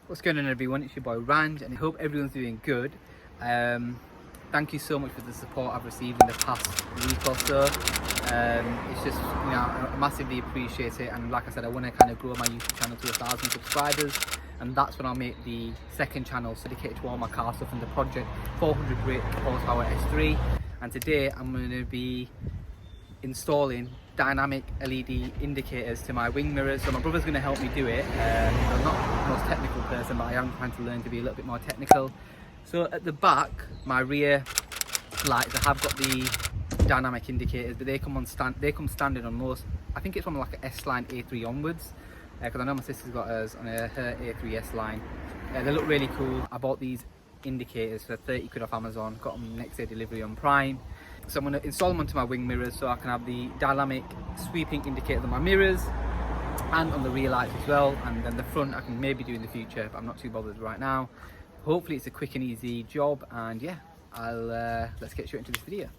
What's going on, everyone? It's your boy Ranj, and I hope everyone's doing good. Thank you so much for the support I've received in the past week or so. It's just, you know, I massively appreciate it, and like I said, I want to kind of grow my YouTube channel to 1,000 subscribers, and that's when I'll make the second channel dedicated to all my car stuff and the project 400 brake horsepower S3. And today I'm going to be installing dynamic LED indicators to my wing mirrors. So my brother's going to help me do it. I'm not the most technical person, but I am trying to learn to be a little bit more technical. So at the back, my rear lights, I have got the dynamic indicators, but they come standard on most. I think it's from like a S line A3 onwards, because I know my sister's got hers on her A3 S line. They look really cool. I bought these indicators for 30 quid off Amazon, got them next day delivery on Prime. So I'm going to install them onto my wing mirrors so I can have the dynamic sweeping indicators on my mirrors and on the rear lights as well, and then the front I can maybe do in the future, but I'm not too bothered right now. Hopefully it's a quick and easy job, and yeah, let's get straight into this video.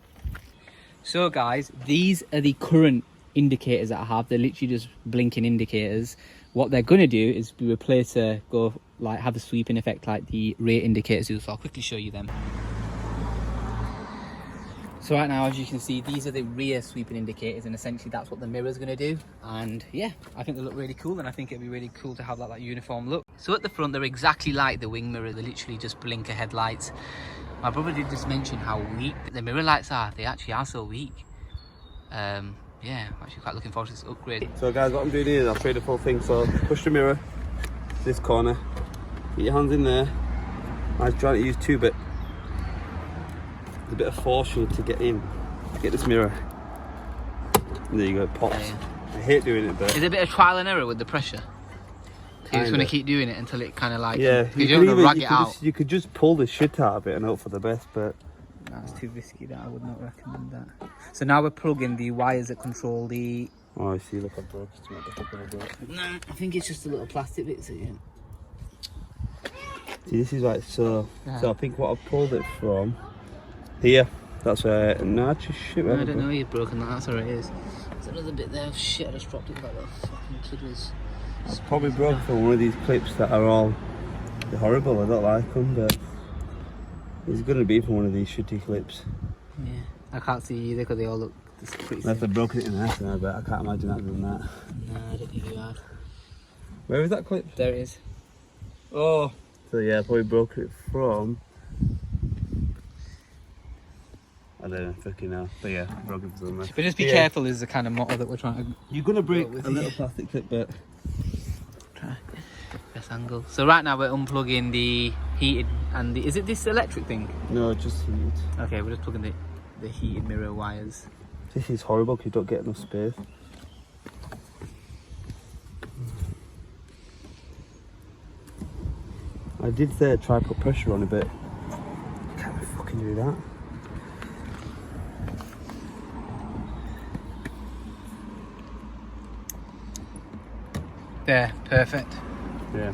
So guys, these are the current indicators that I have. They're literally just blinking indicators. What they're going to do is be replaced to go like have a sweeping effect like the rear indicators do, so I'll quickly show you them. So right now, as you can see, these are the rear sweeping indicators, and essentially that's what the mirror is going to do. And yeah, I think they look really cool, and I think it'd be really cool to have that uniform look. So at the front, they're exactly like the wing mirror. They literally just blinker headlights. My brother did just mention how weak the mirror lights are. They actually are so weak. Yeah, I'm actually quite looking forward to this upgrade. So guys, what I'm doing here is I'll show you the full thing. So push the mirror, this corner, get your hands in there. I was trying to use two, but there's a bit of force you need to get in, get this mirror. And there you go, it pops. Yeah. I hate doing it, but is it a bit of trial and error with the pressure? So you're just going to keep doing it until it kind of like, yeah, you don't want to rag it out. You could just pull the shit out of it and hope for the best, but that's too risky. That I would not recommend that. So now we're plugging the wires that control the... Oh, I see, look, I broke it. Nah, I think it's just a little plastic bit, so yeah. See, this is like so. Yeah. So I think what I pulled it from here. That's where. No, just shit. No, I don't know. You've broken that. That's where it is. There's another bit there. Shit, I just dropped it like that. Fucking kid was. I probably broke from one of these clips that are all horrible. I don't like them, but it's going to be from one of these shitty clips. Yeah, I can't see either because they all look pretty. Unless I've broken it in half, I bet. I can't imagine that doing that. No, I don't think you have. Where is that clip? There it is. Oh. So yeah, I probably broke it from. I don't know, fucking hell. But yeah, broke it from somewhere. But just be careful is the kind of motto that we're trying to... You're going to break a little plastic clip, but... Try. Best angle. So right now we're unplugging the heated and the... Is it this electric thing? No, just heat. Okay, we're just plugging the heated mirror wires. This is horrible because you don't get enough space. I did say try put pressure on a bit. Can't fucking do that. There, perfect. Yeah.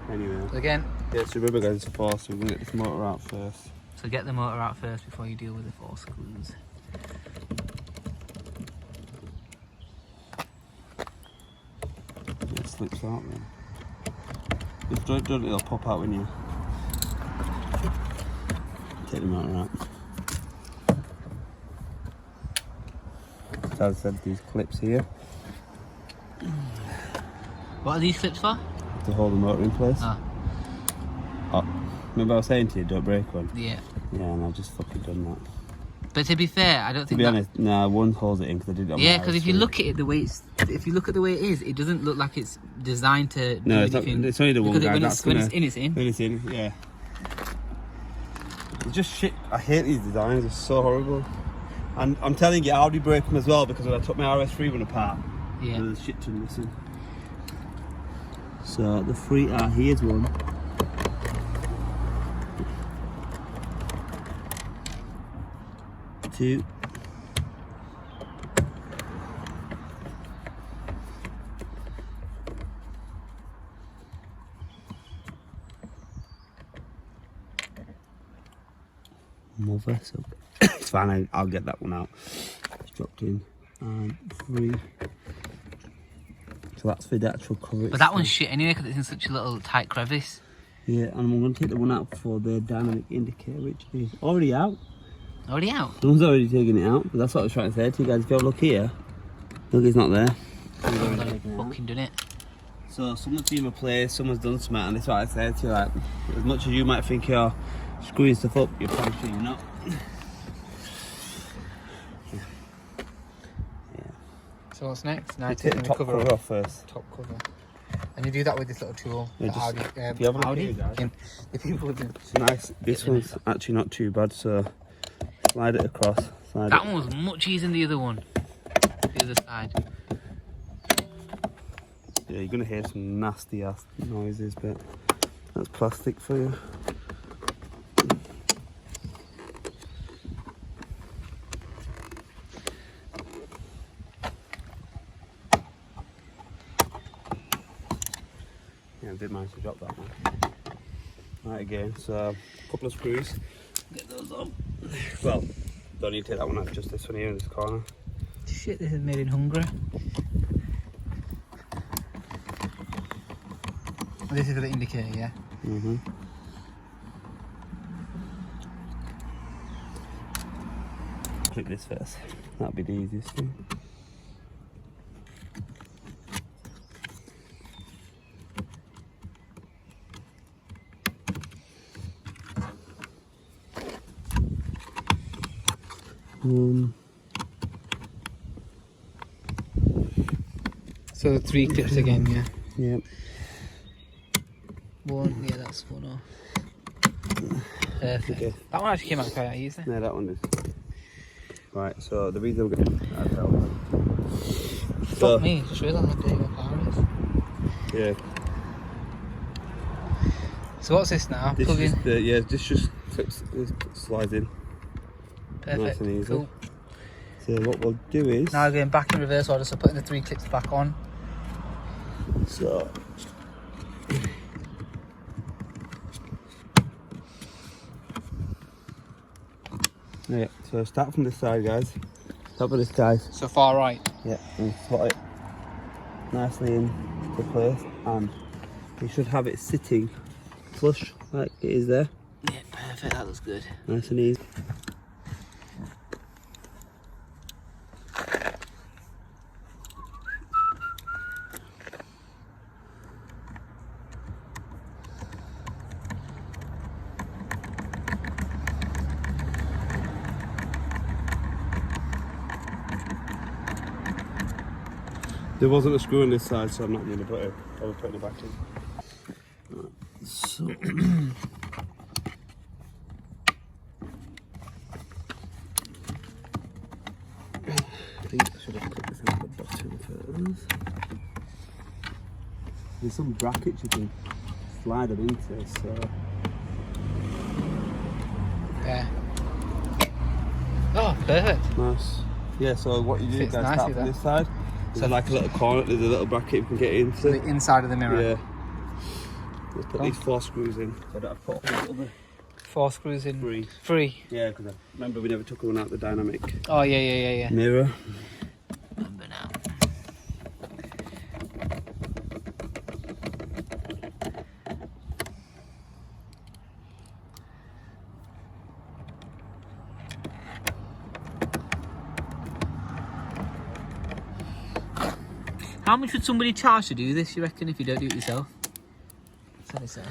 Anyway. So again. Yeah, so remember guys, it's a force, so we're gonna get this motor out first. So get the motor out first before you deal with the force screws. It slips out then. If you don't, it'll pop out when you take the motor out. So as I said, these clips here. What are these clips for? To hold the motor in place. Ah. Oh, remember I was saying to you, don't break one? Yeah. Yeah, and I've just fucking done that. But to be fair, I don't think. To be honest, nah, one holds it in because I did it on yeah, because if you look at it the way it's, if you look at the way it is, it doesn't look like it's designed to. No, it's not. It's only the one guy. When it's in, it's in. When it's in, yeah. It's just shit. I hate these designs. They're so horrible. And I'm telling you, Audi break them as well because when I took my RS3 one apart, yeah, there's shit ton missing. So the free here's one. Two. Mother, so it's fine. I'll get that one out. It's dropped in. And 3. So that's for the actual cover. But that one's shit anyway because it's in such a little tight crevice. Yeah, and I'm going to take the one out for the dynamic indicator, which is already out. Already out? Someone's already taken it out, but that's what I was trying to say to you guys. If you have a look here, look, it's not there. Someone's already fucking done it. So someone's been replaced, someone's done something, and that's what I said to you, like, as much as you might think you're screwing stuff up, you're probably sure you're not. So what's next? Now Take the top cover off first. Top cover. And you do that with this little tool. Yeah, the Audi. if you have a look Audi. here, guys. The people do. It's nice. This one's actually not too bad, so slide it across. That one was much easier than the other one. The other side. Yeah, you're gonna hear some nasty ass noises, but that's plastic for you. Yeah, I did manage to drop that one. Right, again, so a couple of screws. Get those up. Well, don't need to take that one out, just this one here in this corner. Shit, this is made in Hungary. This is for the indicator, yeah? Mm-hmm. Click this first. That'll be the easiest thing. So the 3 clips again, yeah? Yep. One, yeah, that's one off. Perfect. Okay. That one actually came out quite easy. No, that one is. Right, so the reason we're going to... Fuck me, just realised how dirty my car is. Yeah. So what's this now? This Plug in. is this just flips, slides in. Perfect. Nice and easy. Cool. So what we'll do is... Now going back in reverse order, so putting the 3 clips back on. So... Yeah, so start from this side, guys. Start with this guy. So far right. Yeah, and slot it nicely into place, and you should have it sitting flush like it is there. Yeah, perfect, that looks good. Nice and easy. There wasn't a screw on this side, so I'm not going to put it. I was putting it back in. Right, so I think I should have put this in the bottom first. There's some brackets you can slide them into, so Yeah. Oh, perfect. nice. Yeah, so what you do, Fits guys, nicely, start from that. this side. There's like a little corner, there's a little bracket you can get into. The inside of the mirror. Yeah. Let's put these 4 screws in. So that I've put the other 4 screws in. 3. 3. Yeah, because remember we never took one out the dynamic Oh, yeah. mirror. Remember now. How much would somebody charge to do this, you reckon, if you don't do it yourself? What's that say?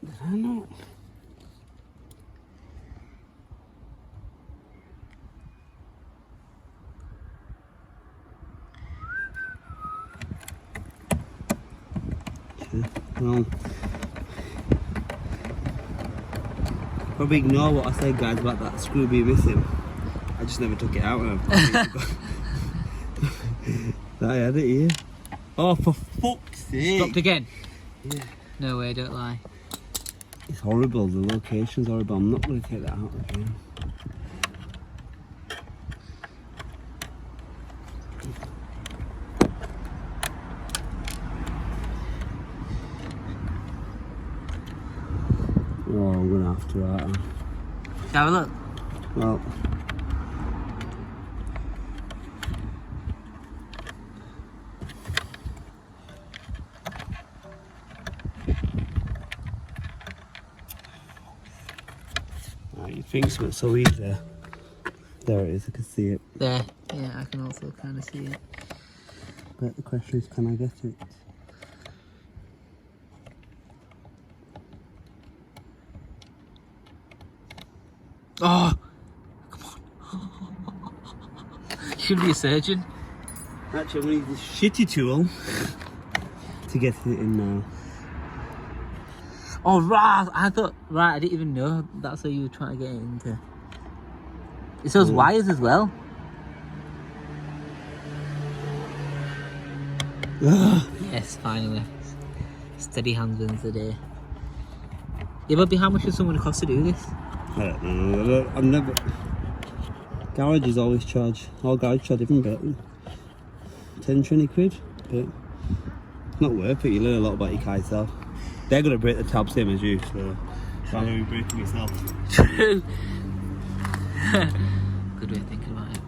I don't know. Well, probably ignore what I said, guys, about that screw being missing. I just never took it out. I had it here. Oh, for fuck's sake! Dropped again? Yeah. No way, don't lie. It's horrible. The location's horrible. I'm not going to take that out again. Oh, I'm going to have to, right? Have a look. Well, think something's so easy. There it is, I can see it. There, yeah, I can also kind of see it. But the question is, can I get it? Oh, come on. You should be a surgeon. Actually, I'm going to use this shitty tool to get it in now. Oh, right, I thought, right, I didn't even know that's how you were trying to get it into. It's those wires as well. Yes, finally. Steady hands wins the day. Yeah, but how much does someone cost to do this? I don't know. I've never. Garages always charge. All garage charge different, but 10, 20 quid. But it's not worth it. You learn a lot about your car yourself. They're gonna break the tab same as you, so I'm gonna be breaking yourself. True. Good way of thinking about it.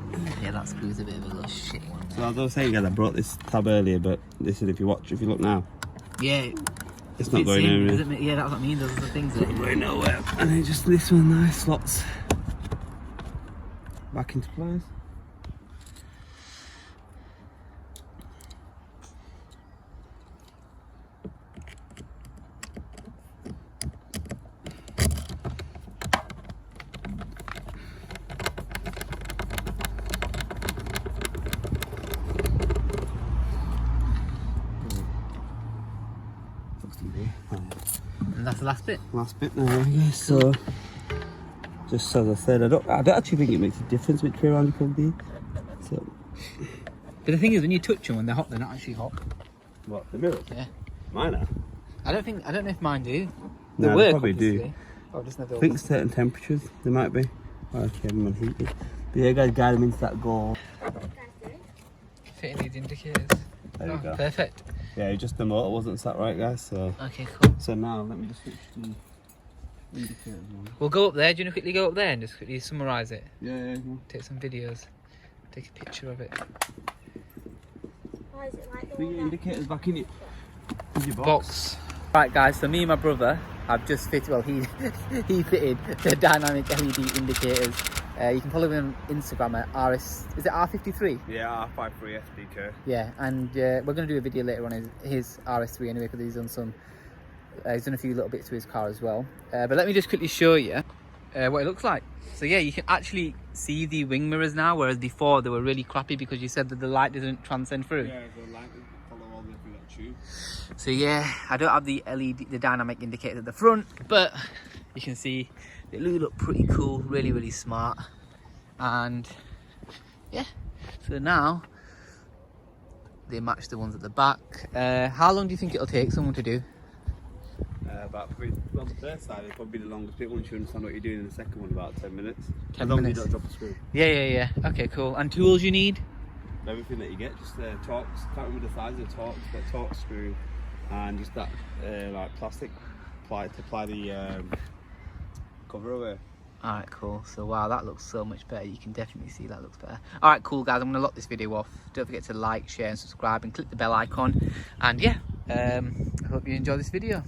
Yeah, that screw's a bit of a little shit one. So as I was saying, guys, I brought this tab earlier, but listen, if you look now. Yeah. It's not going anywhere. Yeah, that's what I mean. Those are the things that. Not going nowhere. And then just this one, nice slots back into place. And that's the last bit. Last bit now, I guess. So, just as I said, I don't actually think it makes a difference which way around you plug these. So, but the thing is, when you touch them, when they're hot, they're not actually hot. what, the mirrors? Yeah. Mine are. I don't know if mine do. They No, work, they probably obviously. do. Oh, just never. I think certain temperatures they might be. Oh, okay, I'm on heated. But yeah, guys, guide them into that goal. Fitting these indicators. There you go. Perfect. Yeah, just the motor wasn't sat right, guys. So. Okay, cool. So now let me just switch to indicators. We'll go up there. Do you want to quickly go up there and just quickly summarise it? Yeah. Take some videos. Take a picture of it. Why is it like the Put one your that- indicators back in your Box. Right, guys. So me and my brother have just fitted. Well, he fitted the dynamic LED indicators. You can follow him on Instagram at RS. Is it R53? Yeah, R53 SDK. Yeah, and we're going to do a video later on his RS3 anyway, because he's done some. He's done a few little bits to his car as well. But let me just quickly show you what it looks like. So yeah, you can actually see the wing mirrors now, whereas before they were really crappy because you said that the light didn't transcend through. Yeah, the light will follow all the way through that tube. So yeah, I don't have the LED, the dynamic indicators at the front, but you can see they look pretty cool, really smart. And yeah, so now they match the ones at the back. How long do you think it'll take someone to do? About on the first side, it'll probably be the longest bit. Once you understand what you're doing in the second one, about 10 minutes. 10 as long minutes. as you don't drop a screw. Yeah. Okay, cool. And tools you need? Everything that you get, just Torx. Can't remember the size of the Torx, but Torx screw, and just that like plastic to apply the cover away. Alright, cool. So wow, that looks so much better. You can definitely see that looks better. Alright, cool guys, I'm going to lock this video off. Don't forget to like, share and subscribe and click the bell icon. And yeah, I hope you enjoy this video.